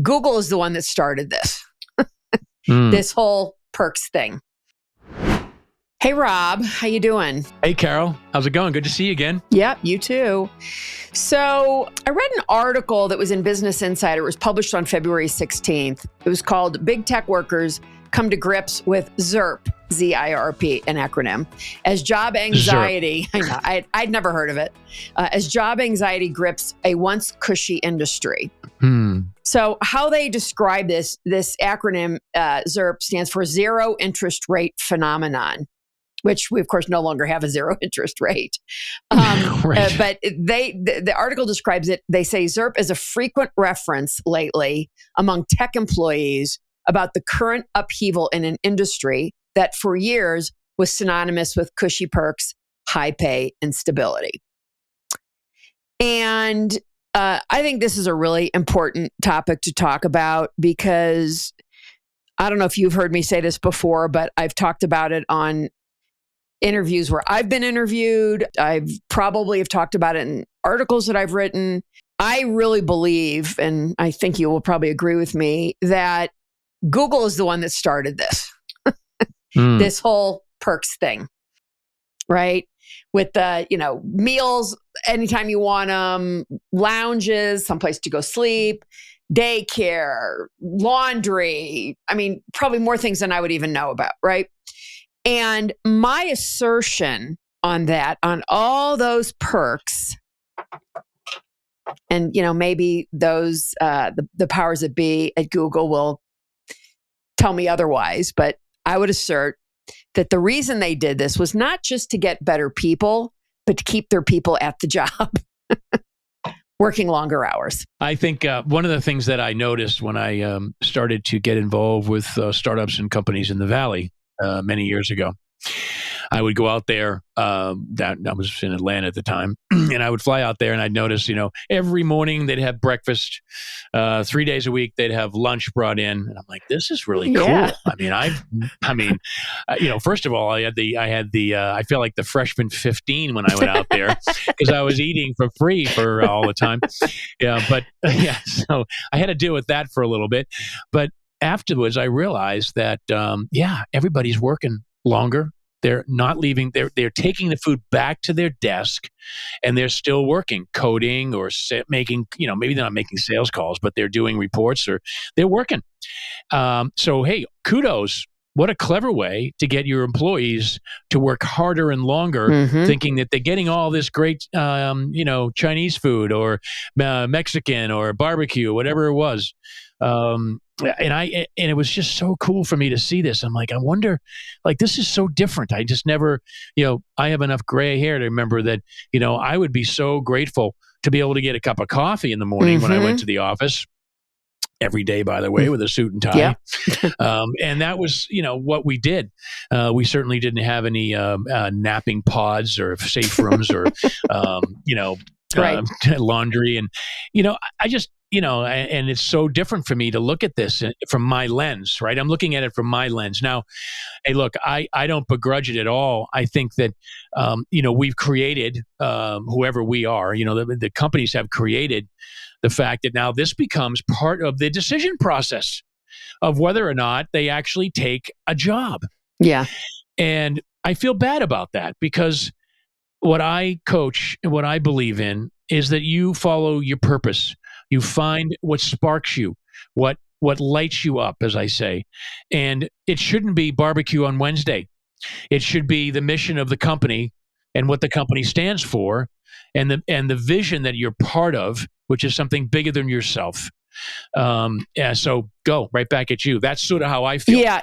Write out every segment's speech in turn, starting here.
Google is the one that started this, this whole perks thing. Hey, Rob, how you doing? Hey, Carol. How's it going? Good to see you again. Yep, you too. So I read an article that was in Business Insider. It was published on February 16th. It was called Big Tech Workers Come to Grips with ZIRP, Z-I-R-P, an acronym, as job anxiety, I know, I'd never heard of it, as job anxiety grips a once cushy industry. So how they describe this acronym, ZIRP, stands for Zero Interest Rate Phenomenon, which we, of course, no longer have a zero interest rate. Right. But the article describes it. They say ZIRP is a frequent reference lately among tech employees about the current upheaval in an industry that for years was synonymous with cushy perks, high pay, and stability. And I think this is a really important topic to talk about because I don't know if you've heard me say this before, but I've talked about it on interviews where I've been interviewed. I've probably have talked about it in articles that I've written. I really believe, and I think you will probably agree with me, that Google is the one that started this, this whole perks thing, right? With the, meals anytime you want them, lounges, someplace to go sleep, daycare, laundry. I mean, probably more things than I would even know about, right? And my assertion on that, on all those perks, and maybe those the powers that be at Google will tell me otherwise, but I would assert that the reason they did this was not just to get better people, but to keep their people at the job, working longer hours. I think one of the things that I noticed when I started to get involved with startups and companies in the Valley many years ago, I would go out there, that I was in Atlanta at the time, and I would fly out there and I'd notice, every morning they'd have breakfast, 3 days a week, they'd have lunch brought in. And I'm like, this is really cool. Yeah. First of all, I feel like the freshman 15 when I went out there because I was eating for free for all the time. So I had to deal with that for a little bit. But afterwards, I realized that, everybody's working longer. They're not leaving. They're taking the food back to their desk, and they're still working, coding or making. Maybe they're not making sales calls, but they're doing reports or they're working. So hey, kudos! What a clever way to get your employees to work harder and longer, thinking that they're getting all this great, Chinese food or Mexican or barbecue, whatever it was. And it was just so cool for me to see this. I'm like, I wonder, this is so different. I just never, I have enough gray hair to remember that, I would be so grateful to be able to get a cup of coffee in the morning when I went to the office. Every day, by the way, with a suit and tie. Yeah. And that was, what we did. We certainly didn't have any napping pods or safe rooms or, right. Laundry. And, I just, and it's so different for me to look at this from my lens, right? I'm looking at it from my lens. Now, hey, look, I don't begrudge it at all. I think that, we've created, whoever we are, the companies have created the fact that now this becomes part of the decision process of whether or not they actually take a job. Yeah. And I feel bad about that because what I coach and what I believe in is that you follow your purpose. You find what sparks you, what lights you up, as I say. And it shouldn't be barbecue on Wednesday. It should be the mission of the company and what the company stands for and the vision that you're part of, which is something bigger than yourself. So go right back at you. That's sort of how I feel. Yeah.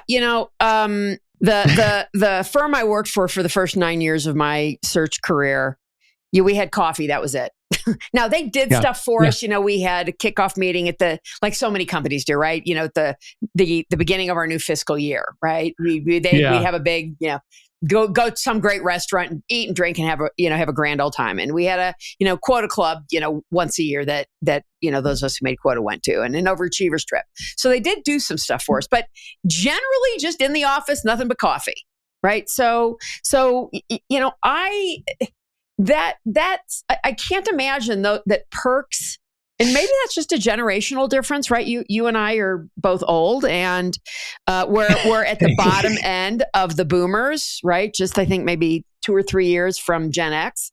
The firm I worked for the first 9 years of my search career, we had coffee. That was it. Now they did stuff for us. We had a kickoff meeting at like so many companies do, right? At the beginning of our new fiscal year, right? We have a big, go to some great restaurant and eat and drink and have a grand old time. And we had a, quota club, once a year that those of us who made quota went to, and an overachievers trip. So they did do some stuff for us, but generally just in the office, nothing but coffee. Right. So, I can't imagine though that perks And maybe that's just a generational difference, right? You and I are both old, and we're at the bottom end of the boomers, right? Just I think maybe 2 or 3 years from Gen X.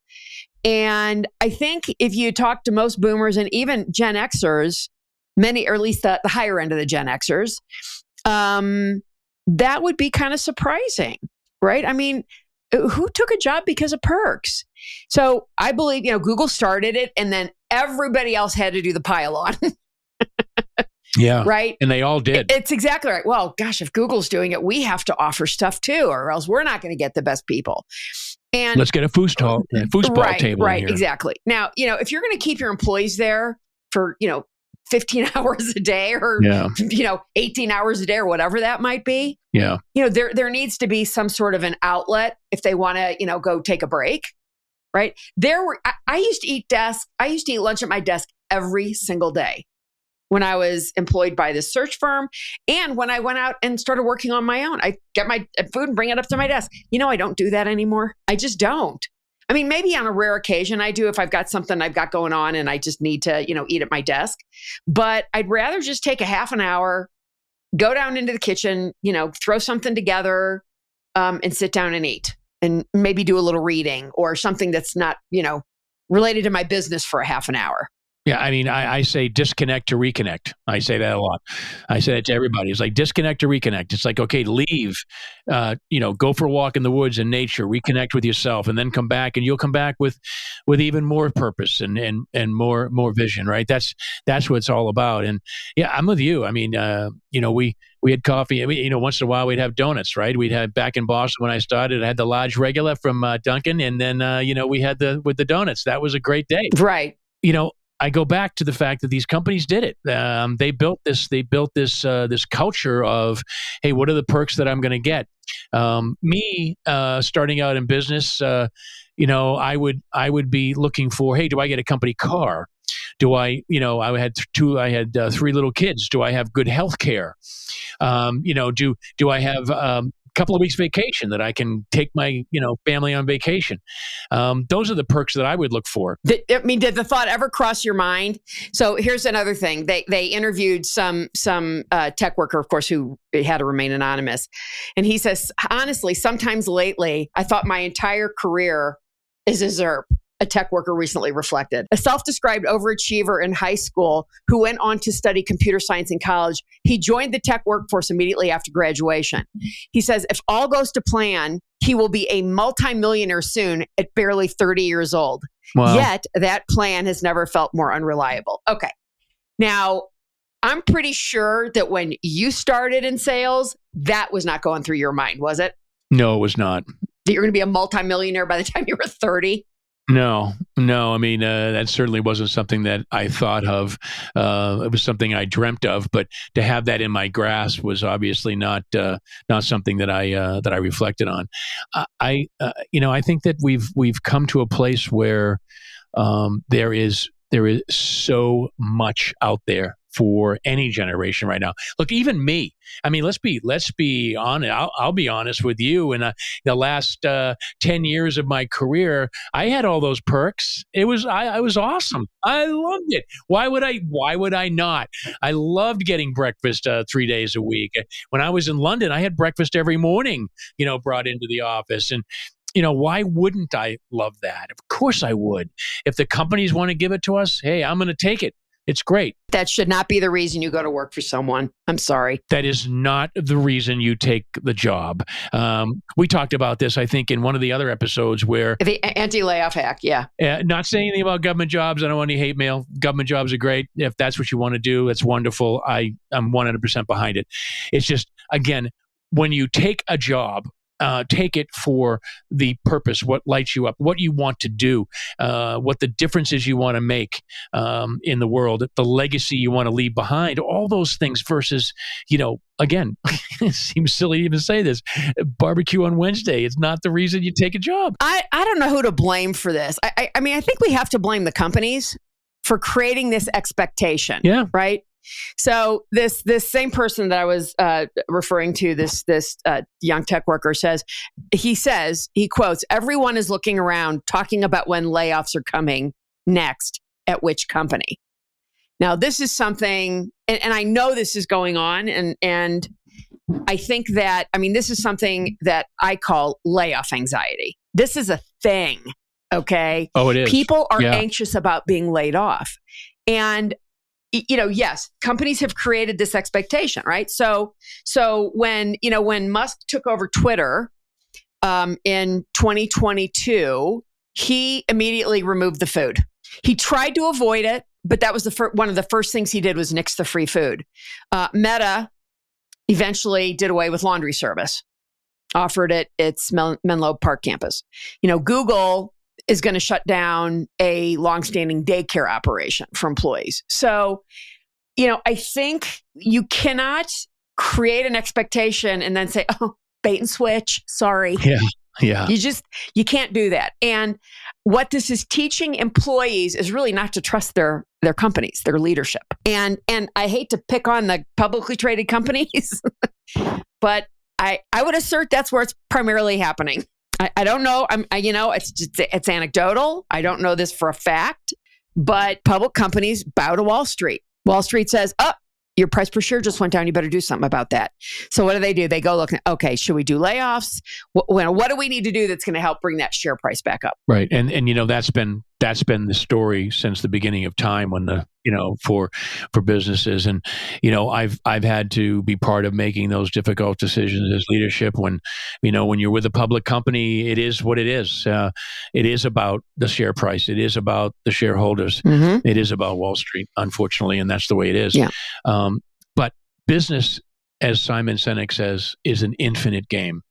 And I think if you talk to most boomers and even Gen Xers, many, or at least the higher end of the Gen Xers, that would be kind of surprising, right? I mean, who took a job because of perks? So I believe, Google started it, and then everybody else had to do the pile on. Yeah. Right. And they all did. It's exactly right. Well, gosh, if Google's doing it, we have to offer stuff too, or else we're not going to get the best people. And let's get a foosball table right, in here. Exactly. Now, if you're going to keep your employees there for, 15 hours a day or, 18 hours a day or whatever that might be. Yeah. There needs to be some sort of an outlet if they want to, go take a break. Right. I used to eat lunch at my desk every single day when I was employed by this search firm. And when I went out and started working on my own, I get my food and bring it up to my desk. I don't do that anymore. I just don't. I mean, maybe on a rare occasion I do if I've got something I've got going on and I just need to, eat at my desk. But I'd rather just take a half an hour, go down into the kitchen, throw something together, and sit down and eat, and maybe do a little reading or something that's not, related to my business for a half an hour. Yeah, I mean, I say disconnect to reconnect. I say that a lot. I say that to everybody. It's like disconnect to reconnect. It's like, okay, leave, go for a walk in the woods in nature, reconnect with yourself, and then come back, and you'll come back with even more purpose and more vision, right? That's what it's all about. And yeah, I'm with you. I mean, we had coffee. I mean, once in a while we'd have donuts, right? We'd have back in Boston when I started. I had the large regular from Dunkin', and then we had with the donuts. That was a great day, right? I go back to the fact that these companies did it. They built this culture of, hey, what are the perks that I'm going to get? Me starting out in business, I would be looking for, hey, do I get a company car? Do I had 3 little kids. Do I have good health care? Do I have couple of weeks vacation that I can take my, family on vacation. Those are the perks that I would look for. Did the thought ever cross your mind? So here's another thing. They interviewed some tech worker, of course, who had to remain anonymous. And he says, honestly, sometimes lately, I thought my entire career is a ZERP. A tech worker recently reflected. A self-described overachiever in high school who went on to study computer science in college, he joined the tech workforce immediately after graduation. He says, if all goes to plan, he will be a multimillionaire soon at barely 30 years old. Wow. Yet that plan has never felt more unreliable. Okay. Now, I'm pretty sure that when you started in sales, that was not going through your mind, was it? No, it was not. That you're going to be a multimillionaire by the time you were 30? No. I mean, that certainly wasn't something that I thought of. It was something I dreamt of, but to have that in my grasp was obviously not something that I reflected on. I think that we've come to a place where there is so much out there for any generation right now. Look, even me. I mean, let's be honest. I'll be honest with you. In the last 10 years of my career, I had all those perks. It was awesome. I loved it. Why would I not? I loved getting breakfast 3 days a week. When I was in London, I had breakfast every morning. Brought into the office, and why wouldn't I love that? Of course I would. If the companies want to give it to us, hey, I'm going to take it. It's great. That should not be the reason you go to work for someone. I'm sorry. That is not the reason you take the job. We talked about this, I think, in one of the other episodes where... The anti-layoff hack, yeah. Not saying anything about government jobs. I don't want any hate mail. Government jobs are great. If that's what you want to do, that's wonderful. I'm 100% behind it. It's just, again, when you take a job, take it for the purpose, what lights you up, what you want to do, what the differences you want to make in the world, the legacy you want to leave behind, all those things versus, again, it seems silly to even say this, barbecue on Wednesday. It's not the reason you take a job. I don't know who to blame for this. I mean, I think we have to blame the companies for creating this expectation. Yeah. Right? So this same person that I was referring to, this young tech worker he quotes, everyone is looking around talking about when layoffs are coming next at which company. Now, this is something, and I know this is going on, and I think that, this is something that I call layoff anxiety. This is a thing, okay? Oh, it is. People are Yeah. anxious about being laid off. And, yes, companies have created this expectation, right? So when Musk took over Twitter in 2022, he immediately removed the food. He tried to avoid it, but that was one of the first things he did was nix the free food. Meta eventually did away with laundry service, offered it its Menlo Park campus. Google is going to shut down a longstanding daycare operation for employees. So, I think you cannot create an expectation and then say, oh, bait and switch, sorry. Yeah. You can't do that. And what this is teaching employees is really not to trust their companies, their leadership. And I hate to pick on the publicly traded companies, but I would assert that's where it's primarily happening. I don't know. It's anecdotal. I don't know this for a fact, but public companies bow to Wall Street. Wall Street says, your price per share just went down. You better do something about that. So what do? They go look, okay, should we do layoffs? What do we need to do that's going to help bring that share price back up? Right. And that's been the story since the beginning of time when for businesses. And, I've had to be part of making those difficult decisions as leadership when you're with a public company, it is what it is. It is about the share price. It is about the shareholders. Mm-hmm. It is about Wall Street, unfortunately. And that's the way it is. Yeah. But business, as Simon Sinek says, is an infinite game.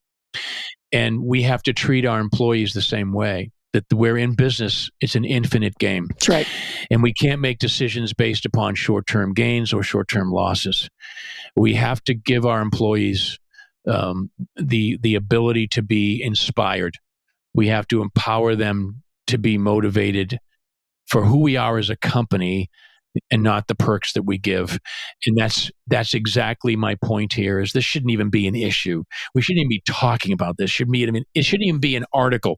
And we have to treat our employees the same way. That we're in business, it's an infinite game. That's right. And we can't make decisions based upon short-term gains or short-term losses. We have to give our employees the ability to be inspired. We have to empower them to be motivated for who we are as a company and not the perks that we give. And that's exactly my point here is this shouldn't even be an issue. We shouldn't even be talking about this. It shouldn't even be an article.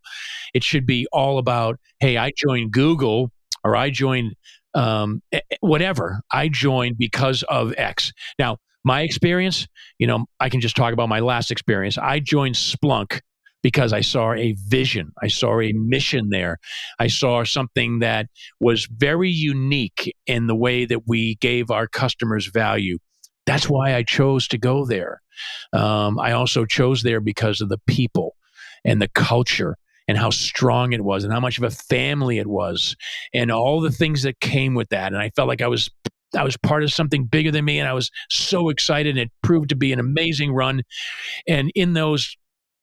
It should be all about, hey, I joined Google or I joined whatever. I joined because of X. Now, my experience, I can just talk about my last experience. I joined Splunk because I saw a vision. I saw a mission there. I saw something that was very unique in the way that we gave our customers value. That's why I chose to go there. I also chose there because of the people and the culture and how strong it was and how much of a family it was and all the things that came with that. And I felt like I was part of something bigger than me, and I was so excited. And it proved to be an amazing run. And in those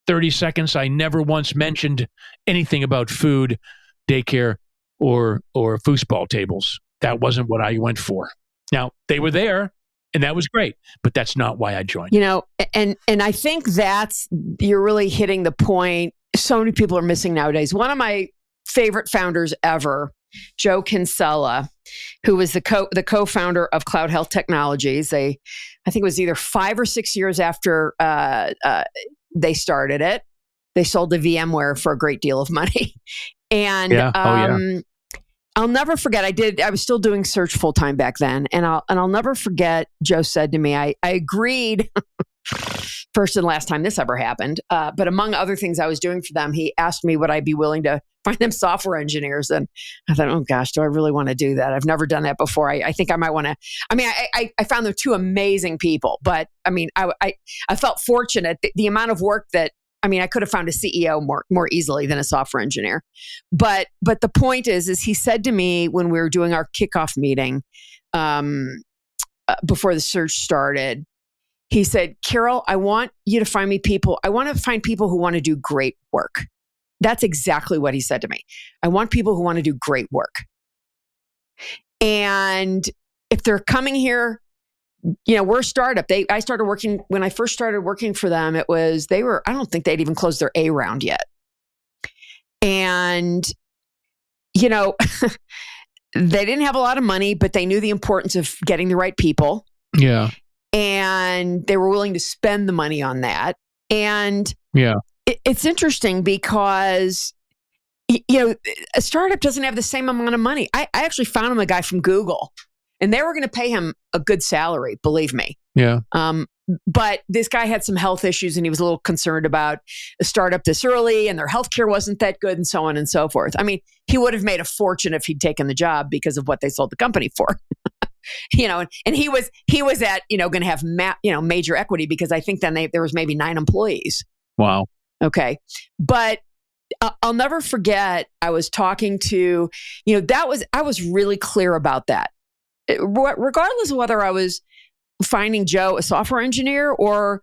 30 seconds, I never once mentioned anything about food, daycare, or foosball tables. That wasn't what I went for. Now, they were there, and that was great, but that's not why I joined. And I think you're really hitting the point so many people are missing nowadays. One of my favorite founders ever, Joe Kinsella, who was the co-founder of Cloud Health Technologies. I think it was either 5 or 6 years after they started it. They sold to VMware for a great deal of money. And I'll never forget, I was still doing search full time back then. And I'll never forget, Joe said to me, I agreed, first and last time this ever happened. But among other things I was doing for them, he asked me would I be willing to find them software engineers. And I thought, oh gosh, do I really want to do that? I've never done that before. I think I might want to. I found them two amazing people, but I felt fortunate. The amount of work that, I could have found a CEO more easily than a software engineer. But the point is he said to me when we were doing our kickoff meeting before the search started, he said, Carol, I want you to find me people. I want to find people who want to do great work. That's exactly what he said to me. I want people who want to do great work. And if they're coming here, we're a startup. I started working, when I first started working for them, I don't think they'd even closed their A round yet. And, they didn't have a lot of money, but they knew the importance of getting the right people. Yeah. And they were willing to spend the money on that. And it's interesting because, a startup doesn't have the same amount of money. I actually found him a guy from Google. and they were going to pay him a good salary, believe me. Yeah. But this guy had some health issues and he was a little concerned about a startup this early and their healthcare wasn't that good and so on and so forth. I mean, he would have made a fortune if he'd taken the job because of what they sold the company for. And he was at, going to have major equity because I think then there was maybe 9 employees. Wow. Okay. But I'll never forget, I was talking to, I was really clear about that. Regardless of whether I was finding Joe a software engineer or,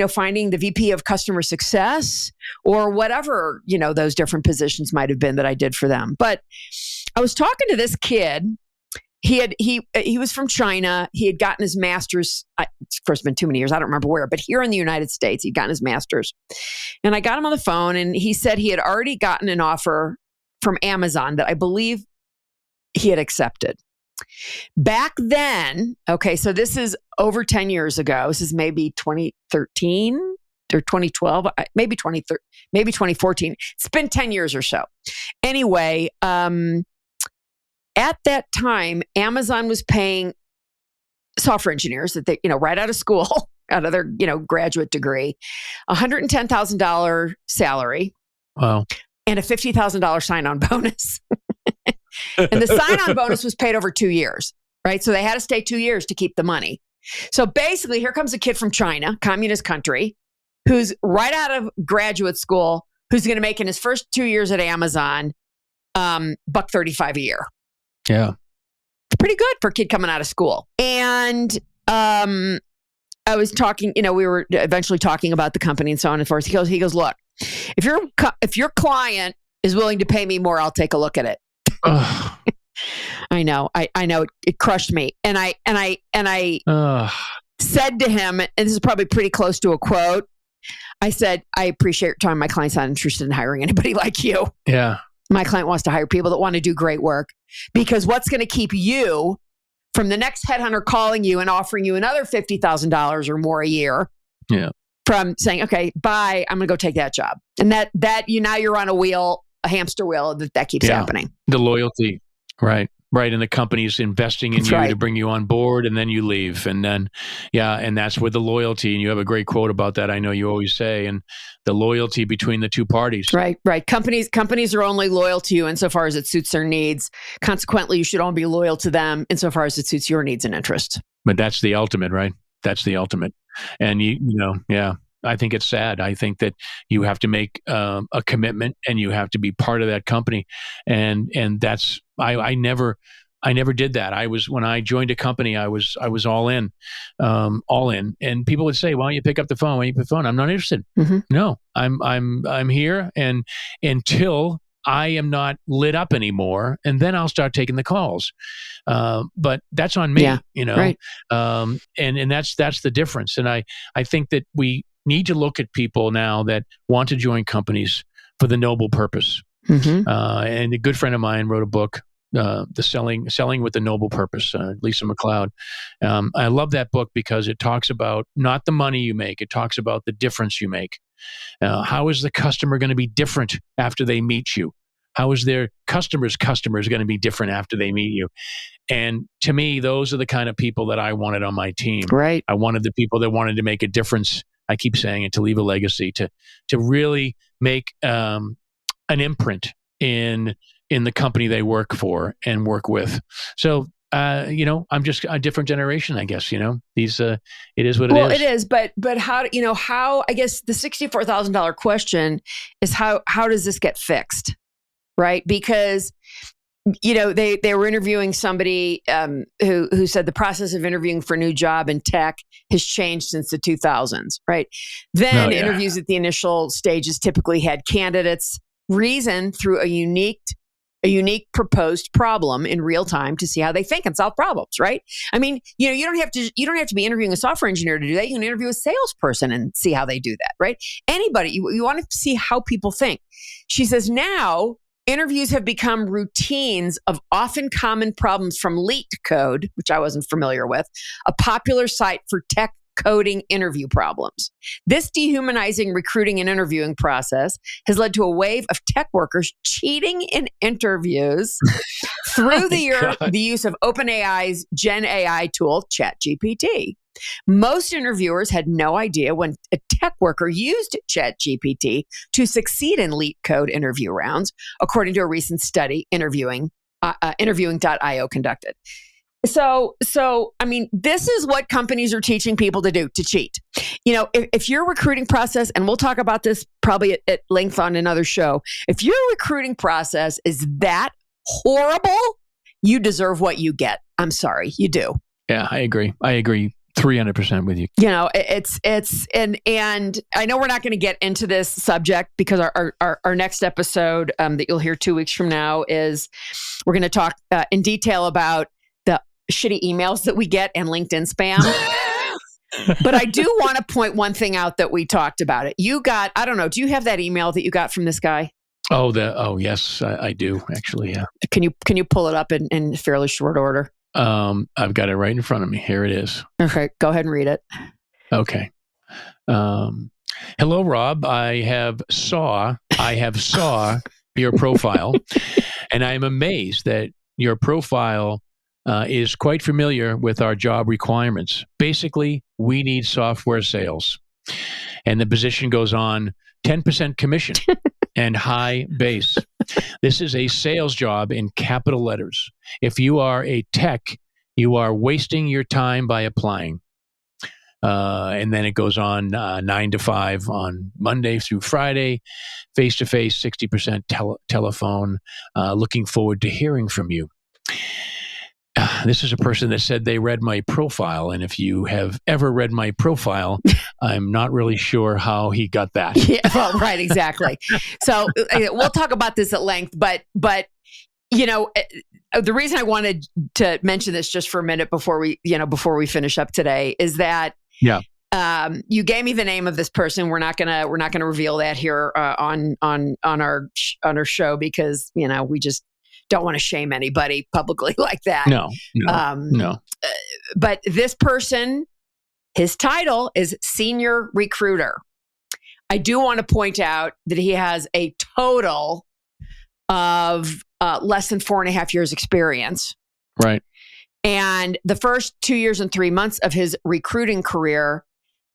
finding the VP of customer success or whatever, those different positions might have been that I did for them. But I was talking to this kid. He was from China. He had gotten his master's. Of course, it's been too many years. I don't remember where, but here in the United States, he'd gotten his master's. And I got him on the phone and he said he had already gotten an offer from Amazon that I believe he had accepted. Back then, okay, so this is over 10 years ago. This is maybe 2013 or 2012, maybe 2014. It's been 10 years or so. Anyway, at that time, Amazon was paying software engineers that they, right out of school, out of their, graduate degree, $110,000 salary. Wow. And a $50,000 sign-on bonus. And the sign-on bonus was paid over 2 years, right? So they had to stay 2 years to keep the money. So basically, here comes a kid from China, communist country, who's right out of graduate school, who's going to make in his first 2 years at Amazon, $135 a year. Yeah. Pretty good for a kid coming out of school. And I was talking, we were eventually talking about the company and so on and so forth. He goes, look, if your client is willing to pay me more, I'll take a look at it. I know. I know it crushed me. And I said to him, and this is probably pretty close to a quote. I said, I appreciate your time. My client's not interested in hiring anybody like you. Yeah. My client wants to hire people that want to do great work, because what's going to keep you from the next headhunter calling you and offering you another $50,000 or more a year? Yeah. From saying, okay, bye, I'm going to go take that job. And now you're on a hamster wheel that keeps happening. The loyalty, right. And the company's investing in you to bring you on board, and then you leave. And then, and that's where the loyalty, and you have a great quote about that. I know you always say, and the loyalty between the two parties. Right. Companies are only loyal to you insofar as it suits their needs. Consequently, you should only be loyal to them insofar as it suits your needs and interests. But that's the ultimate, right? That's the ultimate. And I think it's sad. I think that you have to make a commitment, and you have to be part of that company. And that's, I never did that. When I joined a company, I was all in. And people would say, "Why don't you pick up the phone? Why don't you pick up the phone?" I'm not interested. Mm-hmm. No, I'm here, and until I am not lit up anymore, and then I'll start taking the calls. But that's on me, Right. And that's the difference. And I think that we need to look at people now that want to join companies for the noble purpose. Mm-hmm. And a good friend of mine wrote a book, The Selling with the Noble Purpose, Lisa McLeod. I love that book because it talks about not the money you make. It talks about the difference you make. How is the customer going to be different after they meet you? How is their customer's customer going to be different after they meet you? And to me, those are the kind of people that I wanted on my team. Right. I wanted the people that wanted to make a difference. I keep saying it, to leave a legacy, to really make an imprint in the company they work for and work with. So, I'm just a different generation, I guess. It is what it is. Well, it is, but how I guess the $64,000 question is how does this get fixed, right? Because they were interviewing somebody who said the process of interviewing for a new job in tech has changed since the 2000s, right? Then interviews at the initial stages typically had candidates reason through a unique proposed problem in real time to see how they think and solve problems, right? I mean, you don't have to be interviewing a software engineer to do that. You can interview a salesperson and see how they do that, right? Anybody, you want to see how people think. She says now interviews have become routines of often common problems from Leet Code, which I wasn't familiar with, a popular site for tech coding interview problems. This dehumanizing recruiting and interviewing process has led to a wave of tech workers cheating in interviews through the use of OpenAI's Gen AI tool, ChatGPT. Most interviewers had no idea when a tech worker used ChatGPT to succeed in leak code interview rounds, according to a recent study interviewing.io conducted. So, I mean, this is what companies are teaching people to do, to cheat. You know, if your recruiting process, and we'll talk about this probably at length on another show, if your recruiting process is that horrible, you deserve what you get. I'm sorry, you do. Yeah, I agree. 300% with you. You know, and I know we're not going to get into this subject because our next episode that you'll hear 2 weeks from now is we're going to talk in detail about the shitty emails that we get and LinkedIn spam. But I do want to point one thing out that we talked about it. You got, I don't know, do you have that email that you got from this guy? Oh, yes, I do actually. Yeah. Can you pull it up in fairly short order? I've got it right in front of me. Here it is. Okay, go ahead and read it. Okay. Hello, Rob. I have saw your profile, and I am amazed that your profile is quite familiar with our job requirements. Basically, we need software sales, and the position goes on 10% commission and high base. This is a sales job in capital letters. If you are a tech, you are wasting your time by applying. And then it goes on 9 to 5 on Monday through Friday, face-to-face, 60% telephone. Looking forward to hearing from you. This is a person that said they read my profile. And if you have ever read my profile, I'm not really sure how he got that. Yeah, well, right, exactly. So we'll talk about this at length, but you know, the reason I wanted to mention this just for a minute before we finish up today is that you gave me the name of this person. We're not gonna reveal that here on our show because you know we just don't want to shame anybody publicly like that. No. But this person, his title is senior recruiter. I do want to point out that he has a total of less than 4.5 years experience. Right. And the first 2 years and 3 months of his recruiting career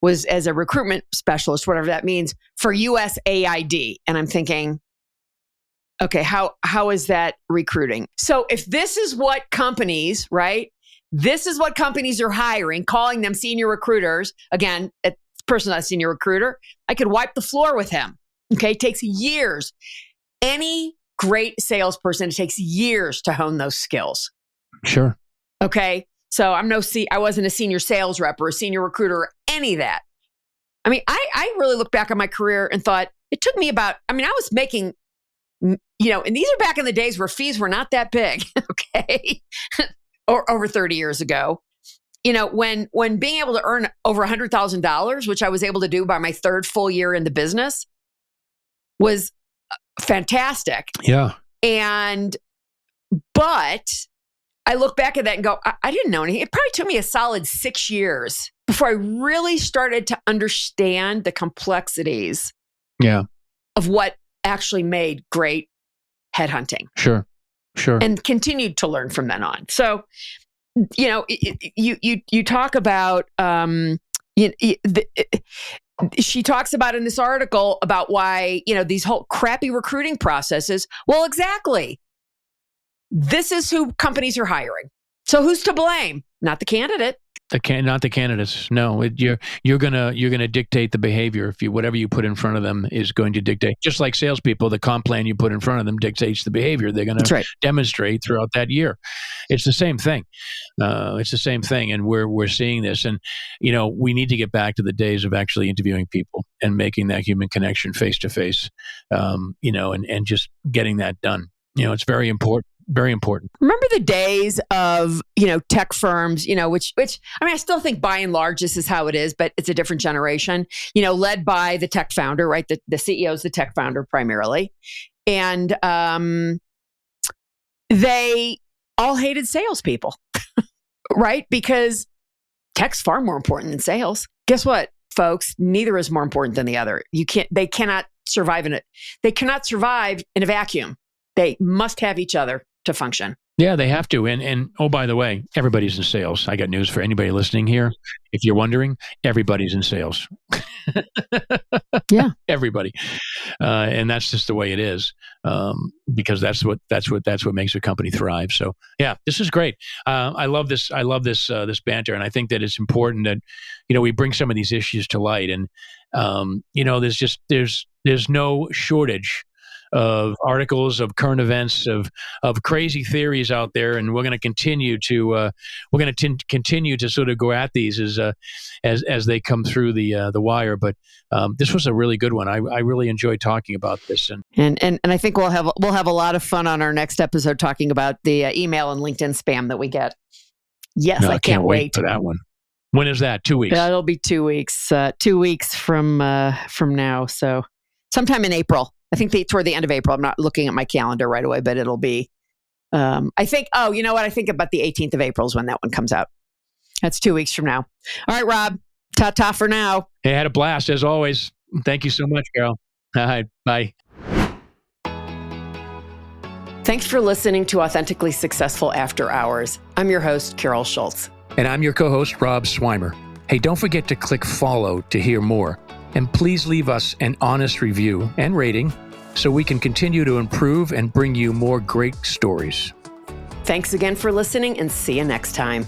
was as a recruitment specialist, whatever that means, for USAID. And I'm thinking, okay, how is that recruiting? So if this is what companies, right? This is what companies are hiring, calling them senior recruiters. Again, a person not a senior recruiter, I could wipe the floor with him. Okay, it takes years. Any great salesperson, it takes years to hone those skills. Sure. Okay, so I wasn't a senior sales rep or a senior recruiter or any of that. I mean, I really look back on my career and thought it took me I was making, you know, and these are back in the days where fees were not that big, okay, or over 30 years ago. You know, when being able to earn over $100,000, which I was able to do by my third full year in the business, was fantastic. Yeah. But I look back at that and go, I didn't know anything. It probably took me a solid 6 years before I really started to understand the complexities of what actually made great headhunting. Sure. And continued to learn from then on. So, you know, you talk about, she talks about in this article about why, you know, these whole crappy recruiting processes. Well, exactly. This is who companies are hiring. So who's to blame? Not the candidate. Not the candidates. No, you're gonna dictate the behavior. Whatever you put in front of them is going to dictate. Just like salespeople, the comp plan you put in front of them dictates the behavior they're going to demonstrate throughout that year. It's the same thing. And we're seeing this. And you know, we need to get back to the days of actually interviewing people and making that human connection face to face. You know, and just getting that done. You know, it's very important. Very important. Remember the days of, you know, tech firms, you know, which I mean, I still think by and large, this is how it is, but it's a different generation, you know, led by the tech founder, right? The CEO is the tech founder primarily. And they all hated salespeople, right? Because tech's far more important than sales. Guess what, folks? Neither is more important than the other. They cannot survive in it. They cannot survive in a vacuum. They must have each other to function. Yeah, they have to. And oh, by the way, everybody's in sales. I got news for anybody listening here. If you're wondering, everybody's in sales. Yeah, everybody, and that's just the way it is, because that's what makes a company thrive. So, yeah, this is great. I love this. I love this banter, and I think that it's important that we bring some of these issues to light. And there's no shortage of articles, of current events, of crazy theories out there, and we're going to continue to continue to sort of go at these as they come through the wire. But this was a really good one. I really enjoyed talking about this, and I think we'll have a lot of fun on our next episode talking about the email and LinkedIn spam that we get. Yes, I can't wait for that one. When is that? 2 weeks. That'll be 2 weeks. 2 weeks from now. So sometime in April. I think toward the end of April. I'm not looking at my calendar right away, but it'll be, I think, you know what? I think about the 18th of April is when that one comes out. That's 2 weeks from now. All right, Rob, ta-ta for now. Hey, I had a blast as always. Thank you so much, Carol. All right, bye. Thanks for listening to Authentically Successful After Hours. I'm your host, Carol Schultz. And I'm your co-host, Rob Swymer. Hey, don't forget to click follow to hear more. And please leave us an honest review and rating so we can continue to improve and bring you more great stories. Thanks again for listening, and see you next time.